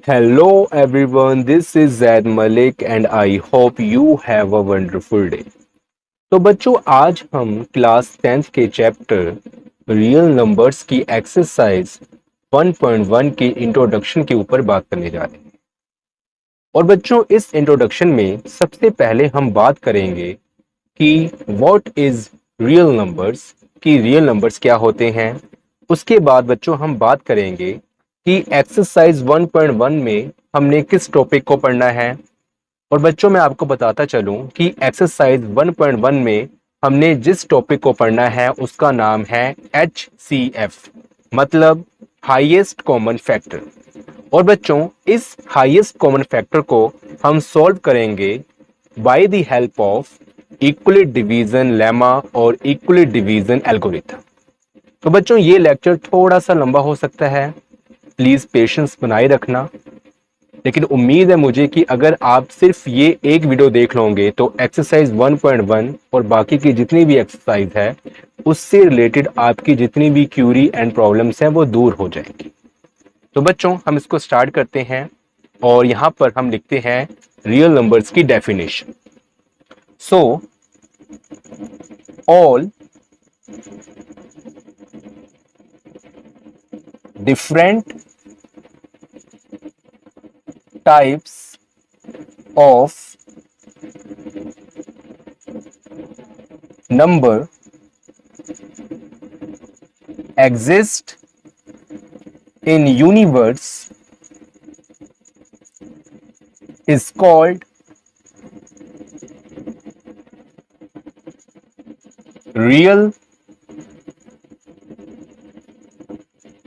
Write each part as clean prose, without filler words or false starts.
Hello everyone, this is Zaid Malik and I hope you have a wonderful day. तो बच्चों आज हम class 10th के chapter real numbers की exercise 1.1 के इंट्रोडक्शन के ऊपर बात करने जा रहे हैं। और बच्चों इस इंट्रोडक्शन में सबसे पहले हम बात करेंगे कि व्हाट इज रियल नंबर्स, कि रियल नंबर्स क्या होते हैं। उसके बाद बच्चों हम बात करेंगे कि एक्सरसाइज 1.1 में हमने किस टॉपिक को पढ़ना है। और बच्चों मैं आपको बताता चलूं कि एक्सरसाइज 1.1 में हमने जिस टॉपिक को पढ़ना है उसका नाम है HCF, मतलब हाईएस्ट कॉमन फैक्टर। और बच्चों इस हाईएस्ट कॉमन फैक्टर को हम सॉल्व करेंगे by the help of equally division lemma और इक्वली डिवीजन एल्गोरिथम। तो बच्चों ये लेक्चर थोड़ा सा लंबा हो सकता है, प्लीज पेशेंस बनाए रखना। लेकिन उम्मीद है मुझे कि अगर आप सिर्फ ये एक वीडियो देख लोगे तो एक्सरसाइज 1.1 और बाकी की जितनी भी एक्सरसाइज है उससे रिलेटेड आपकी जितनी भी क्यूरी एंड प्रॉब्लम्स हैं वो दूर हो जाएंगी। तो बच्चों हम इसको स्टार्ट करते हैं और यहां पर हम लिखते हैं रियल नंबर्स की definition. So all different types of number exist in universe is called real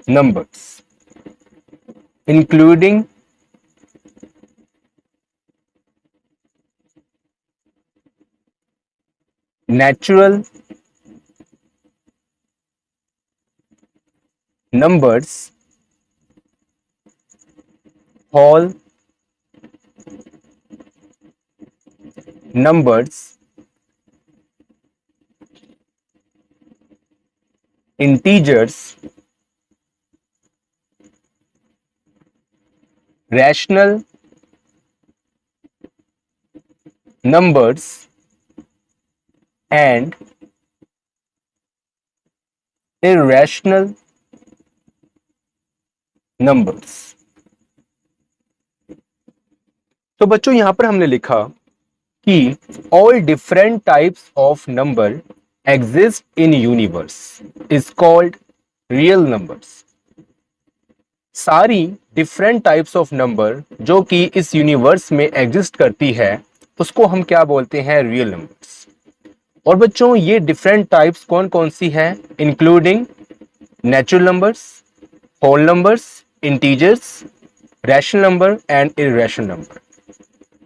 numbers, including natural numbers, whole numbers, integers, rational numbers, and irrational numbers। तो बच्चों यहां पर हमने लिखा कि all different types of number exist in universe is called real numbers. सारी different types of number जो कि इस यूनिवर्स में एग्जिस्ट करती है उसको हम क्या बोलते हैं, रियल नंबर्स। और बच्चों ये डिफरेंट टाइप्स कौन कौन सी हैं, including natural numbers, whole numbers, integers, rational number and irrational number.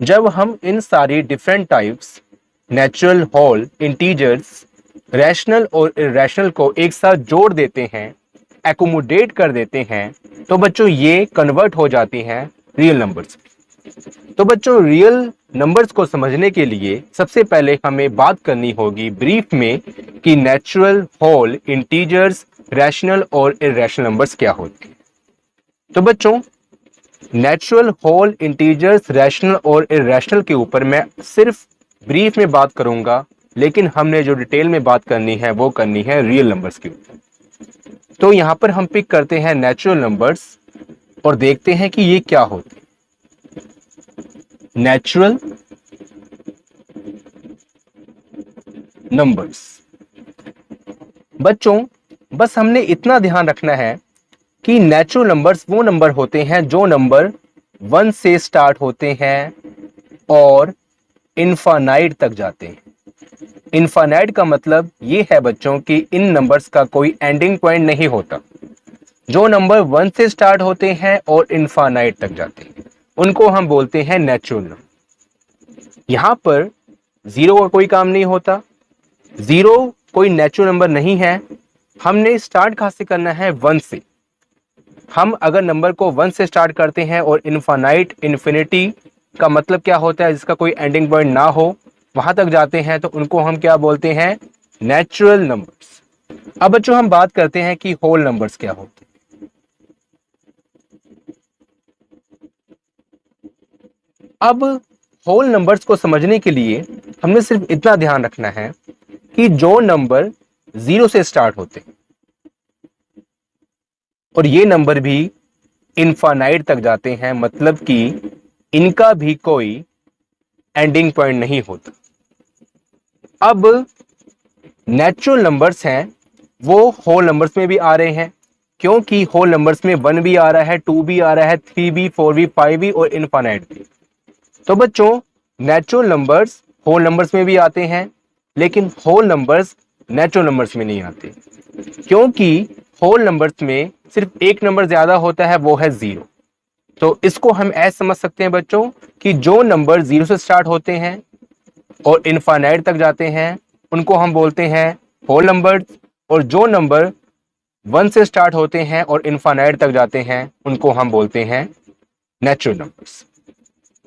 जब हम इन सारी different types natural, whole, integers, rational और इररेशनल को एक साथ जोड़ देते हैं, एकोमोडेट कर देते हैं, तो बच्चों ये कन्वर्ट हो जाती हैं रियल नंबर्स। तो बच्चों रियल नंबर्स को समझने के लिए सबसे पहले हमें बात करनी होगी ब्रीफ में कि नेचुरल, होल, इंटीजर्स, रैशनल और इररेशनल नंबर्स क्या होते हैं। तो बच्चों नेचुरल, होल, इंटीजर्स, रैशनल और इररेशनल के ऊपर मैं सिर्फ ब्रीफ में बात करूंगा, लेकिन हमने जो डिटेल में बात करनी है वो करनी है रियल नंबर्स के ऊपर। तो यहां पर हम पिक करते हैं नेचुरल नंबर्स और देखते हैं कि ये क्या होते हैं। नेचुरल नंबर्स बच्चों बस हमने इतना ध्यान रखना है कि नेचुरल नंबर्स वो नंबर होते हैं जो नंबर 1 से स्टार्ट होते हैं और इनफाइनाइट तक जाते हैं। इनफाइनाइट का मतलब ये है बच्चों कि इन नंबर्स का कोई एंडिंग पॉइंट नहीं होता। जो नंबर 1 से स्टार्ट होते हैं और इनफाइनाइट तक जाते हैं उनको हम बोलते हैं नेचुरल नंबर। यहां पर जीरो का कोई काम नहीं होता, जीरो कोई नेचुरल नंबर नहीं है। हमने स्टार्ट कहां से करना है, 1 से। हम अगर नंबर को 1 से स्टार्ट करते हैं और इनफाइनाइट, इन्फिनिटी का मतलब क्या होता है, जिसका कोई एंडिंग पॉइंट ना हो, वहां तक जाते हैं, तो उनको हम क्या बोलते हैं, नेचुरल नंबर्स। अब बच्चों हम बात करते हैं कि होल नंबर्स क्या होते हैं। अब होल नंबर्स को समझने के लिए हमने सिर्फ इतना ध्यान रखना है कि जो नंबर 0 से स्टार्ट होते हैं और ये नंबर भी इनफाइनाइट तक जाते हैं, मतलब कि इनका भी कोई एंडिंग पॉइंट नहीं होता। अब नेचुरल नंबर्स हैं वो होल नंबर्स में भी आ रहे हैं, क्योंकि होल नंबर्स में 1 भी आ रहा है, 2 भी आ रहा है, 3 भी, 4 भी, 5 भी और इनफाइनाइट भी। तो बच्चों नेचुरल नंबर्स होल नंबर्स में भी आते हैं, लेकिन होल नंबर्स नेचुरल नंबर्स में नहीं आते, क्योंकि होल नंबर्स में सिर्फ एक नंबर ज्यादा होता है, वो है 0। तो इसको हम ऐसे समझ सकते हैं बच्चों कि जो नंबर 0 से स्टार्ट होते हैं और इनफाइनाइट तक जाते हैं उनको हम बोलते हैं होल नंबर्स, और जो नंबर 1 से स्टार्ट होते हैं और इनफाइनाइट तक जाते हैं उनको हम बोलते हैं नेचुरल नंबर्स।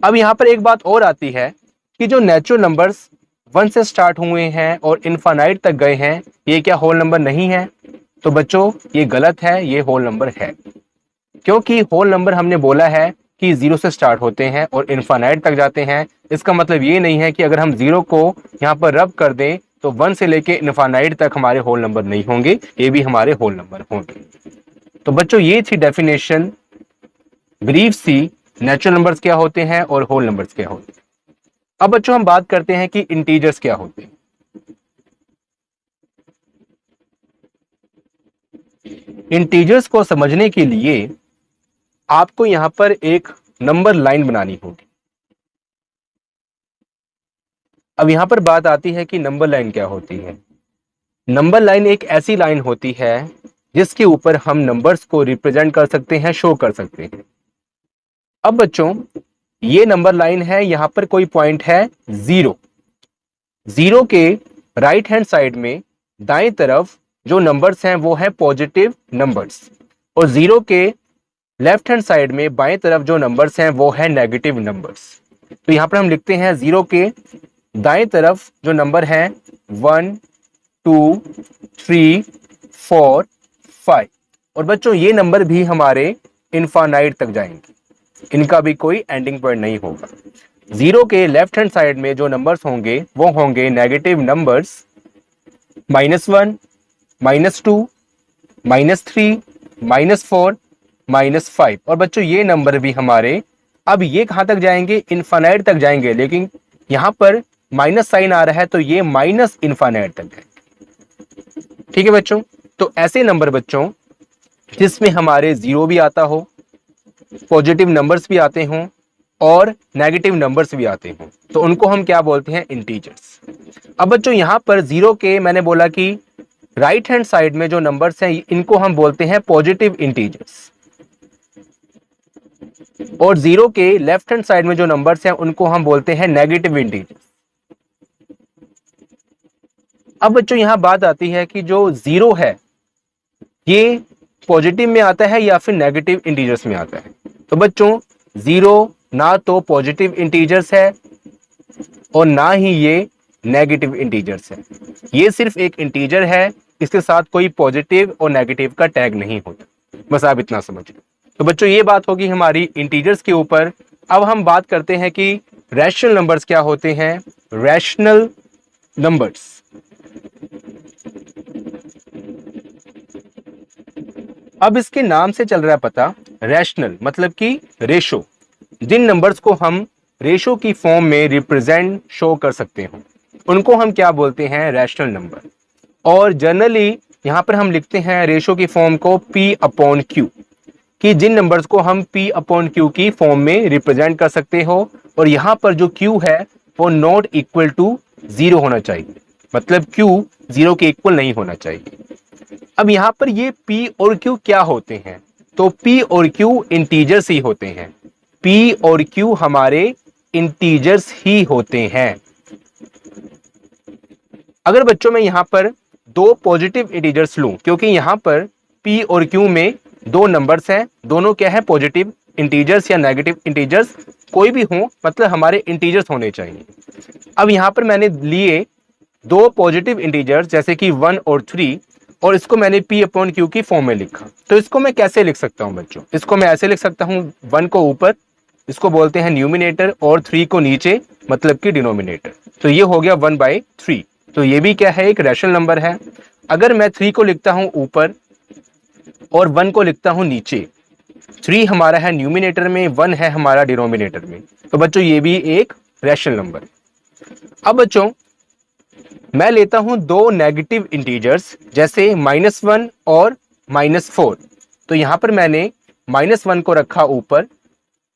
अब यहां पर एक बात और आती है कि जो नेचुरल नंबर्स 1 से स्टार्ट हुए हैं और इनफाइनाइट तक गए हैं, ये क्या होल नंबर नहीं है? तो बच्चों ये गलत है, ये होल नंबर है, क्योंकि होल नंबर हमने बोला है कि 0 से स्टार्ट होते हैं और इनफाइनाइट तक जाते हैं। इसका मतलब ये नहीं है कि अगर हम 0 को यहाँ पर रब कर दें तो 1 से लेके इनफाइनाइट तक हमारे होल नंबर नहीं होंगे, ये भी हमारे होल नंबर होंगे। तो बच्चों ये थी डेफिनेशन, ब्रीफ सी, नेचुरल नंबर्स क्या होते हैं और होल नंबर्स क्या होते हैं। अब बच्चों हम बात करते हैं कि इंटीजर्स क्या होते हैं। इंटीजर्स को समझने के लिए आपको यहां पर एक नंबर लाइन बनानी होगी। अब यहां पर बात आती है कि नंबर लाइन क्या होती है। नंबर लाइन एक ऐसी लाइन होती है जिसके ऊपर हम नंबर्स को रिप्रेजेंट कर सकते हैं, शो कर सकते हैं। अब बच्चों ये नंबर लाइन है, यहां पर कोई पॉइंट है 0। 0 के राइट हैंड साइड में दाएं तरफ जो नंबर्स हैं वो है पॉजिटिव नंबर्स, और 0 के लेफ्ट हैंड साइड में बाएं तरफ जो नंबर्स हैं वो है नेगेटिव नंबर्स। तो यहां पर हम लिखते हैं 0 के दाएं तरफ जो नंबर है 1, 2, 3, 4, 5, और बच्चों ये नंबर भी हमारे इनफाइनाइट तक जाएंगे, इनका भी कोई एंडिंग पॉइंट नहीं होगा। 0 के लेफ्ट हैंड साइड में जो नंबर्स होंगे वो होंगे नेगेटिव नंबर्स, -1, -2, -3, -4, -5, और बच्चों ये नंबर भी हमारे, अब ये कहां तक जाएंगे? इनफाइनाइट तक जाएंगे, लेकिन यहां पर माइनस साइन आ रहा है तो ये माइनस इनफाइनाइट तक जाएंगे। ठीक है बच्चों, तो ऐसे नंबर बच्चों जिसमें हमारे 0 भी आता हो, पॉजिटिव नंबर्स भी आते हों और नेगेटिव नंबर्स भी आते हों, तो उनको हम क्या बोलते हैं? इंटीजर्स। अब बच्चों यहां पर 0 के मैंने बोला कि राइट हैंड साइड में जो नंबर्स हैं इनको हम बोलते हैं पॉजिटिव इंटीजर्स, और 0 के लेफ्ट हैंड साइड में जो नंबर्स हैं उनको हम बोलते हैं नेगेटिव इंटीजर्स। अब बच्चों यहां बात आती है कि जो 0 है ये पॉजिटिव में आता है या फिर नेगेटिव इंटीजर्स में आता है। तो बच्चों 0 ना तो पॉजिटिव इंटीजर्स है और ना ही ये नेगेटिव इंटीजर्स है, ये सिर्फ एक इंटीजर है, इसके साथ कोई पॉजिटिव और नेगेटिव का टैग नहीं होता, बस आप इतना समझ लो। तो बच्चों ये बात होगी हमारी इंटीजर्स के ऊपर। अब हम बात करते हैं कि रैशनल नंबर्स क्या होते हैं। रैशनल नंबर्स, अब इसके नाम से चल रहा है पता, रैशनल मतलब कि रेशो, जिन नंबर्स को हम रेशो की फॉर्म में रिप्रेजेंट शो कर सकते हो उनको हम क्या बोलते हैं? Rational number. और जनरली यहां पर हम लिखते हैं रेशो की फॉर्म को P/Q, कि जिन नंबर्स को हम P/Q की फॉर्म में रिप्रेजेंट कर सकते हो, और यहां पर जो Q है वो नॉट इक्वल टू 0 होना चाहिए, मतलब Q 0 के इक्वल नहीं होना चाहिए। अब यहां पर ये P और Q क्या होते हैं? तो P और Q इंटीजर्स ही होते हैं, P और Q हमारे इंटीजर्स ही होते हैं। अगर बच्चों मैं यहां पर दो पॉजिटिव इंटीजर्स लूं, क्योंकि यहां पर P और Q में दो नंबर्स हैं, दोनों क्या है? पॉजिटिव इंटीजर्स या नेगेटिव इंटीजर्स, कोई भी हो, मतलब हमारे इंटीजर्स होने चाहिए। अब यहां पर मैंने लिए दो पॉजिटिव इंटीजर्स जैसे कि 1 और 3, और इसको मैंने P/Q की फॉर्म में लिखा। तो इसको मैं कैसे लिख सकता हूं बच्चों? इसको मैं ऐसे लिख सकता हूं, 1 को ऊपर इसको बोलते हैं न्यूमिनेटर, और 3 को नीचे मतलब कि डिनोमिनेटर। तो ये हो गया 1/3। तो ये भी क्या है, एक रैशनल नंबर है। अगर मैं 3 को लिखता हूं ऊपर और 1 को लिखता हूं नीचे, 3 हमारा है न्यूमिनेटर में, 1 है हमारा डिनोमिनेटर में, तो बच्चों ये भी एक रैशनल नंबर। अब बच्चों मैं लेता हूं दो नेगेटिव इंटीजर्स, जैसे -1 और -4। तो यहां पर मैंने -1 को रखा ऊपर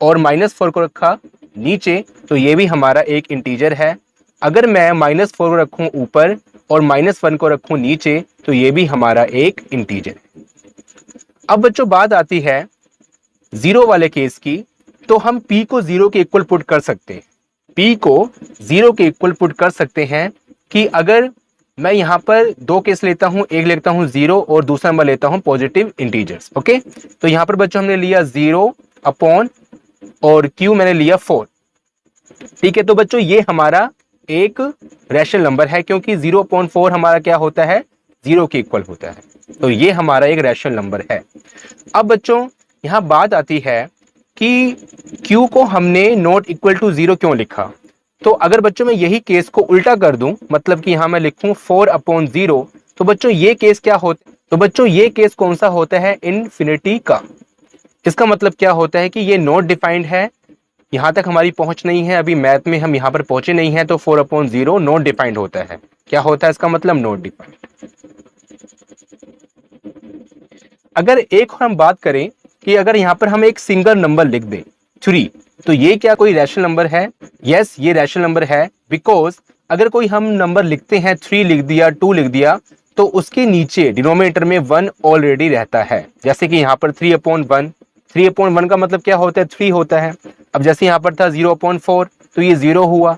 और -4 को रखा नीचे, तो ये भी हमारा एक इंटीजर है। अगर मैं -4 को रखूं ऊपर और -1 को रखूं नीचे, तो ये भी हमारा एक इंटीजर है। अब बच्चों बात आती है जीरो वाले केस की, तो हम p को 0 के इक्वल पुट कर सकते हैं। p को 0 के इक्वल पुट कर सकते हैं कि अगर मैं यहाँ पर दो केस लेता हूं, एक लेता हूं 0 और दूसरा नंबर लेता हूं पॉजिटिव इंटीजर्स। ओके, तो यहाँ पर बच्चों हमने लिया 0 अपॉन और q मैंने लिया 4। ठीक है, तो बच्चों ये हमारा एक रैशनल नंबर है, क्योंकि 0/4 हमारा क्या होता है, 0 के इक्वल होता है। तो ये हमारा एक रैशनल नंबर है। अब बच्चों यहां बात आती है कि q को हमने नॉट इक्वल टू 0 क्यों लिखा। तो अगर बच्चों मैं यही केस को उल्टा कर दूं, मतलब कि यहां मैं लिखूं 4/0, तो बच्चों ये केस क्या होता है, तो बच्चों ये केस कौन सा होता है, इनफिनिटी का। इसका मतलब क्या होता है कि ये नॉट डिफाइंड है, यहां तक हमारी पहुंच नहीं है, अभी मैथ में हम यहां पर पहुंचे नहीं है, तो 4/0 नॉट डिफाइंड होता है। क्या होता है इसका मतलब, नॉट डिफाइंड। अगर एक हम बात करें कि अगर यहां पर हम एक सिंगल नंबर लिख दें 3, तो ये क्या कोई रैशनल नंबर है? यस, ये रैशनल नंबर है, बिकॉज अगर कोई हम नंबर लिखते हैं 3 लिख दिया, 2 लिख दिया, तो उसके नीचे डिनोमिनेटर में 1 ऑलरेडी रहता है। जैसे कि यहाँ पर 3/1, 3/1 का मतलब क्या होता है, 3 होता है। अब जैसे यहाँ पर था 0/4, तो ये 0 हुआ।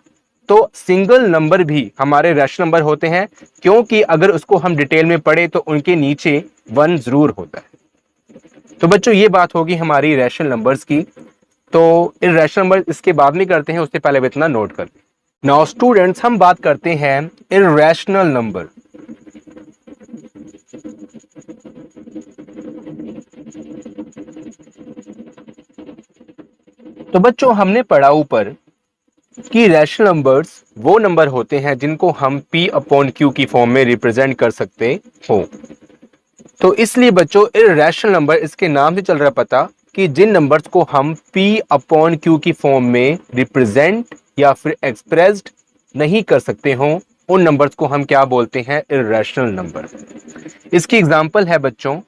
तो सिंगल नंबर भी हमारे रैशनल नंबर होते हैं, क्योंकि अगर उसको हम डिटेल में पढ़े तो उनके नीचे 1 जरूर होता है। तो बच्चों ये बात होगी हमारी रैशनल नंबर्स की। तो इररेशनल नंबर इसके बाद में करते हैं, उससे पहले इतना नोट कर लें। नाउ स्टूडेंट्स हम बात करते हैं इररेशनल नंबर। तो बच्चों हमने पढ़ा ऊपर कि रैशनल नंबर्स वो नंबर होते हैं जिनको हम p/q की फॉर्म में रिप्रेजेंट कर सकते हो। तो इसलिए बच्चों इररेशनल नंबर इसके नाम से चल रहा पता कि जिन नंबर्स को हम p/q की फॉर्म में रिप्रेजेंट या फिर एक्सप्रेस्ड नहीं कर सकते हो, उन नंबर्स को हम क्या बोलते हैं, इररेशनल नंबर। इसकी एग्जांपल है बच्चों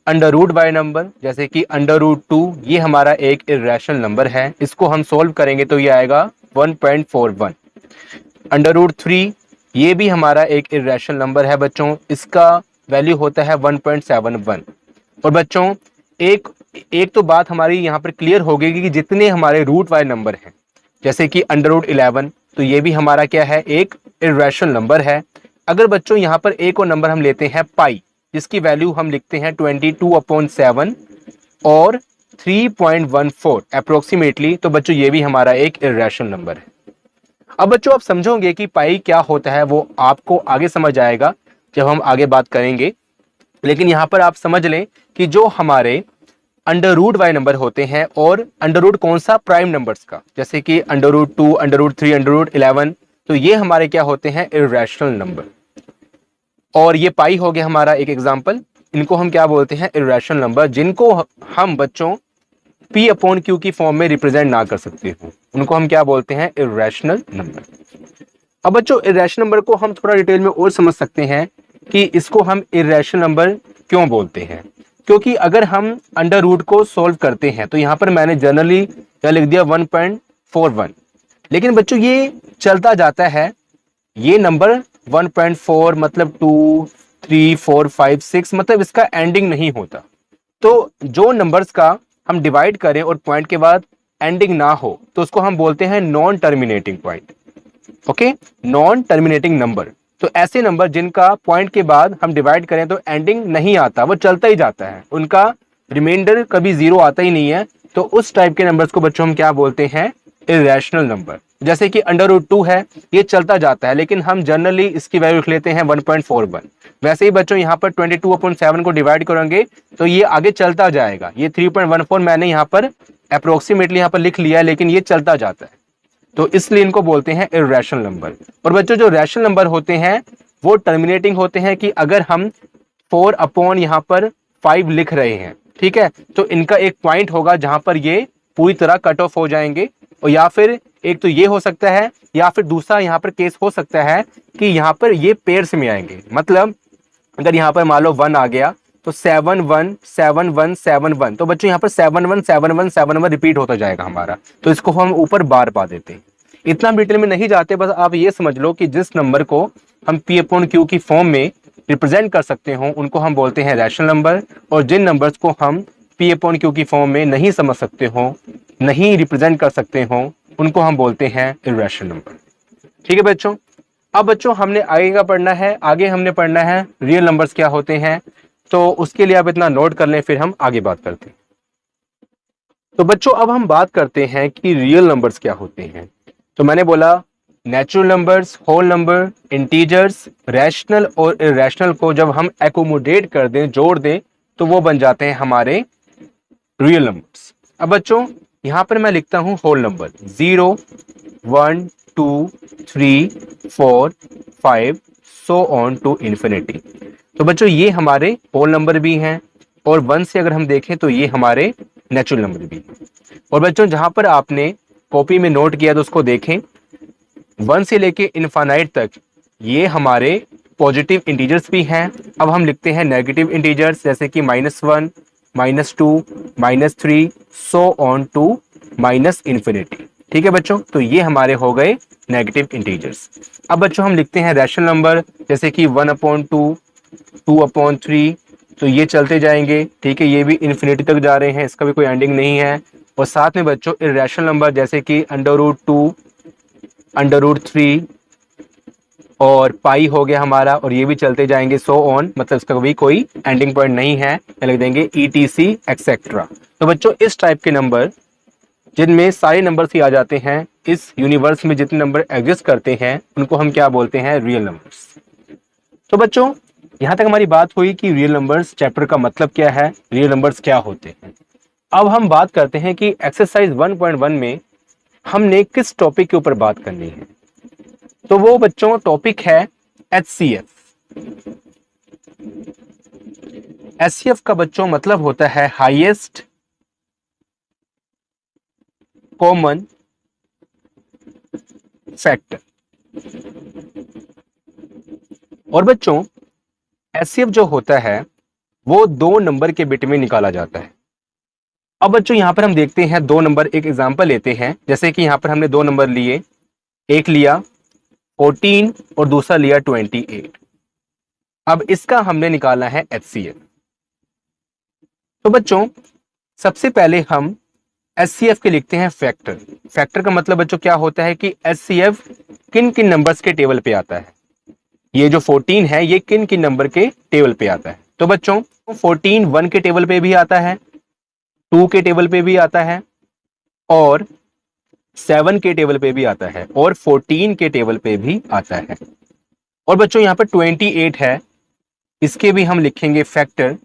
√y नंबर, जैसे कि √2, ये हमारा एक इररेशनल नंबर है। इसको हम सोल्व करेंगे तो ये आएगा 1.41। √3 ये भी हमारा एक इररेशनल नंबर है बच्चों, इसका वैल्यू होता है 1.71। और बच्चों एक तो बात हमारी यहाँ पर क्लियर हो गई कि जितने हमारे √y नंबर हैं, जैसे कि √11, तो ये भी हमारा क्या है, एक इररेशनल नंबर है। अगर बच्चों यहाँ पर एक और नंबर हम लेते हैं पाई, जिसकी वैल्यू हम लिखते हैं 22/7 और 3.14 अप्रोक्सीमेटली, तो बच्चों ये भी हमारा एक इररेशनल नंबर है। अब बच्चों आप समझोगे कि पाई क्या होता है, वो आपको आगे समझ आएगा जब हम आगे बात करेंगे। लेकिन यहाँ पर आप समझ लें कि जो हमारे √y नंबर होते हैं, और अंडर कौन सा, प्राइम नंबर्स का, जैसे कि √2, √3, √11, तो ये हमारे क्या होते हैं, इररेशनल नंबर। और ये पाई हो गया हमारा एक एग्जांपल। इनको हम क्या बोलते हैं, इररेशनल नंबर, जिनको हम बच्चों p/q की फॉर्म में रिप्रेजेंट ना कर सकते हो, उनको हम क्या बोलते हैं, इररेशनल नंबर। अब बच्चों इररेशनल नंबर को हम थोड़ा डिटेल में और समझ सकते हैं कि इसको हम इररेशनल नंबर क्यों बोलते हैं। क्योंकि अगर हम अंडर रूट को सोल्व करते हैं, तो यहाँ पर मैंने जनरली क्या लिख दिया, 1.41, लेकिन बच्चों ये चलता जाता है, ये नंबर 1.4 मतलब 2, 3, 4, 5, 6 मतलब इसका एंडिंग नहीं होता। तो जो नंबर्स का हम डिवाइड करें और पॉइंट के बाद एंडिंग ना हो, तो उसको हम बोलते हैं non terminating point. Okay, non terminating number, तो ऐसे नंबर जिनका पॉइंट के बाद हम डिवाइड करें तो एंडिंग नहीं आता, वो चलता ही जाता है, उनका रिमाइंडर कभी 0 आता ही नहीं है, तो उस टाइप के नंबर्स को बच्चों हम क्या बोलते हैं, इररेशनल नंबर। जैसे कि √2 है, ये चलता जाता है, लेकिन हम जनरली इसकी वैल्यू लिख लेते हैं 1.41। वैसे ही बच्चों यहाँ पर 22/7 को डिवाइड करेंगे तो ये आगे चलता जाएगा। ये 3.14 मैंने यहाँ पर अप्रोक्सीमेटली यहाँ पर लिख लिया है, लेकिन ये चलता जाता है, तो इसलिए इनको बोलते हैं इर्रेशनल नंबर। और बच्चों जो रैशनल नंबर होते हैं वो टर्मिनेटिंग होते हैं कि अगर हम 4 यहाँ पर 5 लिख रहे हैं, ठीक है, तो इनका एक पॉइंट होगा जहां पर ये पूरी तरह कट ऑफ हो जाएंगे। और या फिर एक तो ये हो सकता है, या फिर दूसरा यहाँ पर केस हो सकता है कि यहाँ पर ये पेयर्स में आएंगे। मतलब अगर यहाँ पर मान लो 1 आ गया तो 7 1 7 1 7 1, तो बच्चों यहाँ पर 7 1 7 1 7 1 रिपीट होता जाएगा हमारा, तो इसको हम ऊपर बार पा देते हैं। इतना डिटेल में नहीं जाते, बस आप ये समझ लो कि जिस नंबर को हम P/Q की फॉर्म में रिप्रेजेंट कर सकते हो उनको हम बोलते हैं रैशनल नंबर, और जिन नंबर्स को हम P/Q की फॉर्म में नहीं समझ सकते हो, नहीं रिप्रेजेंट कर सकते हो, उनको हम बोलते हैं इर्रेशनल नंबर। ठीक है बच्चों, अब बच्चों हमने आगे का पढ़ना है, आगे हमने पढ़ना है रियल नंबर्स क्या होते हैं। तो उसके लिए आप इतना नोट कर लें, फिर हम आगे बात करते हैं। तो बच्चों अब हम बात करते हैं कि रियल नंबर्स क्या होते हैं। तो मैंने बोला natural numbers, whole number, integers, rational और इर्रेशनल को जब हम एकोमोडेट कर दें, जोड़ दें, तो वो बन जाते हैं हमारे रियल नंबर्स। अब बच्चों यहां पर मैं लिखता हूं whole number 0 1 2 3 4 5 so on to infinity. तो बच्चों ये हमारे होल नंबर भी हैं, और 1 से अगर हम देखें तो ये हमारे नेचुरल नंबर भी हैं। और बच्चों जहां पर आपने कॉपी में नोट किया तो उसको देखें, 1 से लेके इनफाइनाइट तक ये हमारे पॉजिटिव इंटीजर्स भी हैं। अब हम लिखते हैं नेगेटिव इंटीजर्स, जैसे कि -1 -2 -3 सो ऑन टू इन्फिनिटी। ठीक है बच्चों, तो ये हमारे हो गए नेगेटिव इंटीजर्स। अब बच्चों हम लिखते हैं रैशनल नंबर, जैसे कि 1/2 2/3, तो ये चलते जाएंगे, ठीक है, ये भी इन्फिनिटी तक जा रहे हैं, इसका भी कोई एंडिंग नहीं है। और साथ में बच्चों इर्रेशनल नंबर, जैसे कि √2 √3 और पाई हो गया हमारा, और ये भी चलते जाएंगे सो ऑन, मतलब इसका भी कोई एंडिंग पॉइंट नहीं है, लिख देंगे ETC एक्सेट्रा। तो बच्चों इस टाइप के नंबर जिनमें सारे नंबर्स ही आ जाते हैं, इस यूनिवर्स में जितने नंबर एग्जिस्ट करते हैं उनको हम क्या बोलते हैं, रियल नंबर्स। तो बच्चों यहां तक हमारी बात हुई कि रियल नंबर्स चैप्टर का मतलब क्या है, रियल नंबर्स क्या होते हैं। अब हम बात करते हैं कि एक्सरसाइज 1.1 में हमने किस टॉपिक के ऊपर बात करनी है। तो वो बच्चों टॉपिक है HCF। HCF का बच्चों मतलब होता है हाईएस्ट कॉमन फैक्टर। और बच्चों HCF जो होता है वो 2 नंबर के बिट में निकाला जाता है। अब बच्चों यहां पर हम देखते हैं 2 नंबर, एक एग्जांपल लेते हैं, जैसे कि यहां पर हमने 2 नंबर लिए, एक लिया 14 और दूसरा लिया 28। अब इसका हमने निकालना है HCF। तो बच्चों सबसे पहले हम HCF के लिखते हैं फैक्टर। फैक्टर का मतलब बच्चों क्या होता है कि HCF किन किन नंबर्स के टेबल पे आता है। ये जो 14 है ये किन किन नंबर के टेबल पे आता है। तो बच्चों 14 1 के टेबल पे भी आता है, 2 के टेबल पे भी आता है, और 7 के टेबल पे भी आता है, और 14 के टेबल पे भी आता है। और बच्चों यहाँ पर 28 है, इसके भी हम लिखेंगे फैक्टर।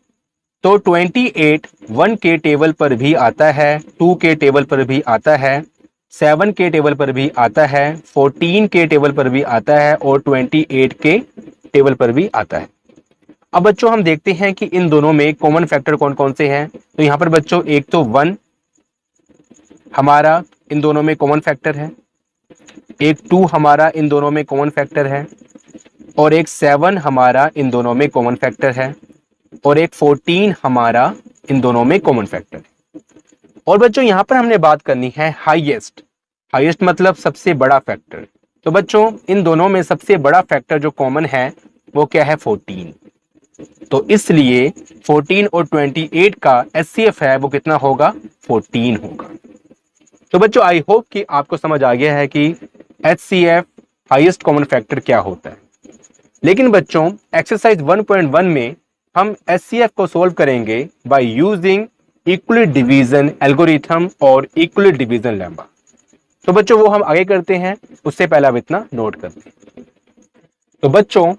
तो 28 1 के टेबल पर भी आता है, 2 के टेबल पर भी आता है, 7 के टेबल पर भी आता है, 14 के टेबल पर भी आता है, और 28 के टेबल पर भी आता है। अब बच्चों हम देखते हैं कि इन दोनों में कॉमन फैक्टर कौन कौन से हैं। तो यहाँ पर बच्चों एक तो 1 हमारा इन दोनों में कॉमन फैक्टर है, एक 2 हमारा इन दोनों में कॉमन फैक्टर है, और एक 7 हमारा इन दोनों में कॉमन फैक्टर है, और एक 14 हमारा इन दोनों में कॉमन फैक्टर है। और बच्चों यहां पर हमने बात करनी है हाईएस्ट। हाईएस्ट मतलब सबसे बड़ा फैक्टर। तो बच्चों इन दोनों में सबसे बड़ा फैक्टर जो कॉमन है वो क्या है, 14। तो इसलिए 14 और 28 का HCF है वो कितना होगा, 14 होगा। तो बच्चों आई होप कि आपको समझ आ गया है कि HCF हाईएस्ट कॉमन फैक्टर क्या होता है। लेकिन बच्चों एक्सरसाइज 1.1 में हम HCF को सोल्व करेंगे by using equally division algorithm और इक्वली डिवीजन लेम्मा। तो बच्चों वो हम आगे करते हैं, उससे पहले आप इतना नोट कर लें। तो बच्चों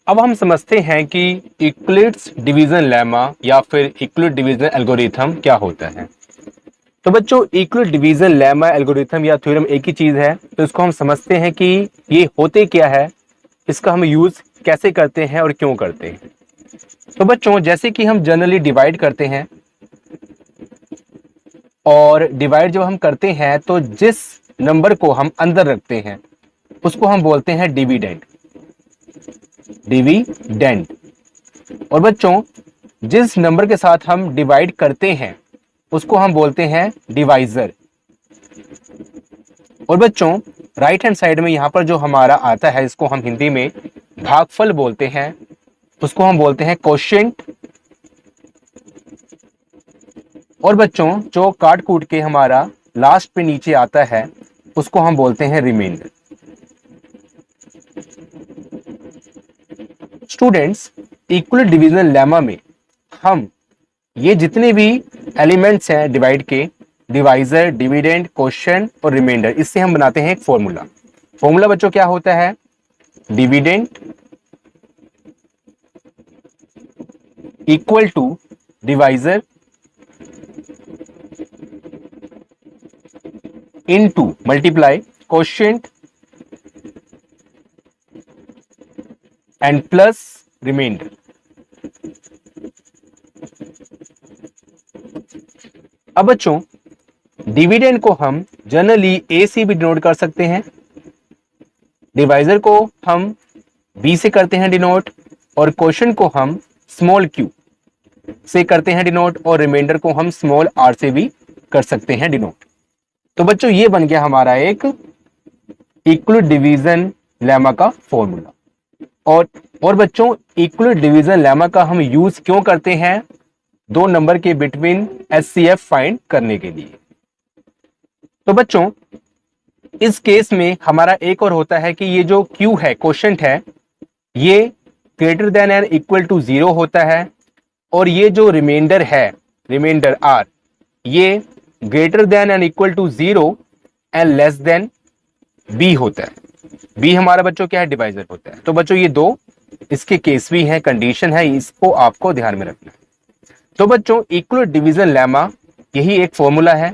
अब हम समझते हैं कि यूक्लिड्स डिवीजन लेमा या फिर यूक्लिड डिवीजन एल्गोरिथम क्या होता है। तो बच्चों यूक्लिड डिवीजन लेमा एल्गोरिथम या थ्योरम एक ही चीज है, तो इसको हम समझते हैं कि ये होते क्या है, इसका हम यूज कैसे करते हैं और क्यों करते हैं। तो बच्चों जैसे कि हम जनरली डिवाइड करते हैं, और डिवाइड जब हम करते हैं तो जिस नंबर को हम अंदर रखते हैं उसको हम बोलते हैं डिविडेंड। डिविडेंड। और बच्चों जिस नंबर के साथ हम डिवाइड करते हैं उसको हम बोलते हैं डिवाइजर। और बच्चों राइट हैंड साइड में यहां पर जो हमारा आता है, इसको हम हिंदी में भागफल बोलते हैं, उसको हम बोलते हैं कोशेंट। और बच्चों जो काट कूट के हमारा लास्ट पे नीचे आता है उसको हम बोलते हैं remainder. Students Euclid division lemma में हम ये जितने भी एलिमेंट्स हैं डिवाइड के, डिवाइजर, डिविडेंड, कोशेंट और रिमाइंडर, इससे हम बनाते हैं एक फॉर्मूला। फॉर्मूला बच्चों क्या होता है? Dividend equal to divisor into multiply quotient and plus remainder. अब बच्चों डिविडेंड को हम जनरली ए से भी डिनोट कर सकते हैं, डिवाइजर को हम बी से करते हैं डिनोट, और क्वोशंट को हम स्मॉल क्यू से करते हैं डिनोट, और रिमाइंडर को हम स्मॉल आर से भी कर सकते हैं डिनोट। तो बच्चों ये बन गया हमारा एक इक्वल डिवीजन लेमा का फॉर्मूला। और बच्चों इक्वल डिवीजन लेमा का हम यूज क्यों करते हैं? दो नंबर के बिटवीन एचसीएफ फाइंड करने के लिए। तो बच्चों इस केस में हमारा एक और होता है कि ये जो क्यू है, क्वोशंट है, ये greater than and equal to 0 होता है, और ये जो रिमाइंडर है, रिमाइंडर आर, ये greater than and equal to 0 and less than B होता है। बी हमारा बच्चों क्या है? डिवाइजर होता है। तो बच्चों ये दो इसके केस भी हैं, कंडीशन है, इसको आपको ध्यान में रखना है। तो बच्चों इक्वल डिवीजन लेमा यही एक फॉर्मूला है,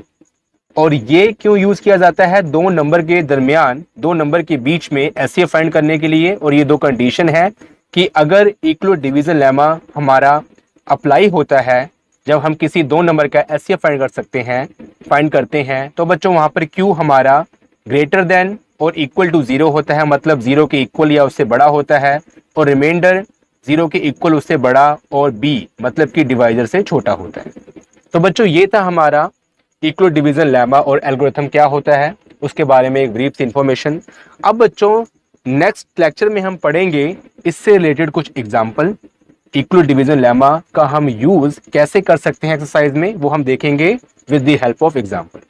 और ये क्यों यूज किया जाता है? दो नंबर के दरमियान, दो नंबर के बीच में एचसीएफ फाइंड करने के लिए। और ये दो कंडीशन है कि अगर इक्वल डिवीजन लेमा हमारा अप्लाई होता है जब हम किसी दो नंबर का एचसीएफ फाइंड करते हैं, तो बच्चों वहां पर क्यू हमारा ग्रेटर देन और इक्वल टू 0 होता है, मतलब 0 के इक्वल या उससे बड़ा होता है, और रिमाइंडर 0 के इक्वल उससे बड़ा, और बी मतलब कि डिवाइजर से छोटा होता है। तो बच्चों ये था हमारा इक्वल डिवीजन लेमा और एल्गोरिथम क्या होता है उसके बारे में एक ब्रीफ इन्फॉर्मेशन। अब बच्चों नेक्स्ट लेक्चर में हम पढ़ेंगे इससे रिलेटेड कुछ एग्जाम्पल, इक्वल डिवीजन लेमा का हम यूज कैसे कर सकते हैं एक्सरसाइज में, वो हम देखेंगे with the help of example.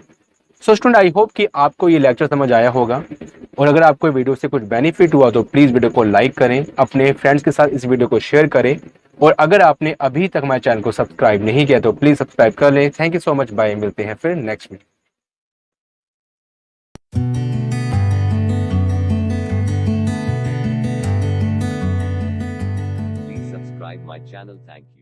So student I hope कि आपको ये लेक्चर समझ आया होगा, और अगर आपको वीडियो से कुछ बेनिफिट हुआ तो प्लीज वीडियो को लाइक करें, अपने फ्रेंड्स के साथ इस वीडियो को शेयर करें, और अगर आपने अभी तक हमारे चैनल को सब्सक्राइब नहीं किया तो प्लीज सब्सक्राइब कर लें। Thank you so much, bye, मिलते हैं फिर next video. Please subscribe my channel. Thank you.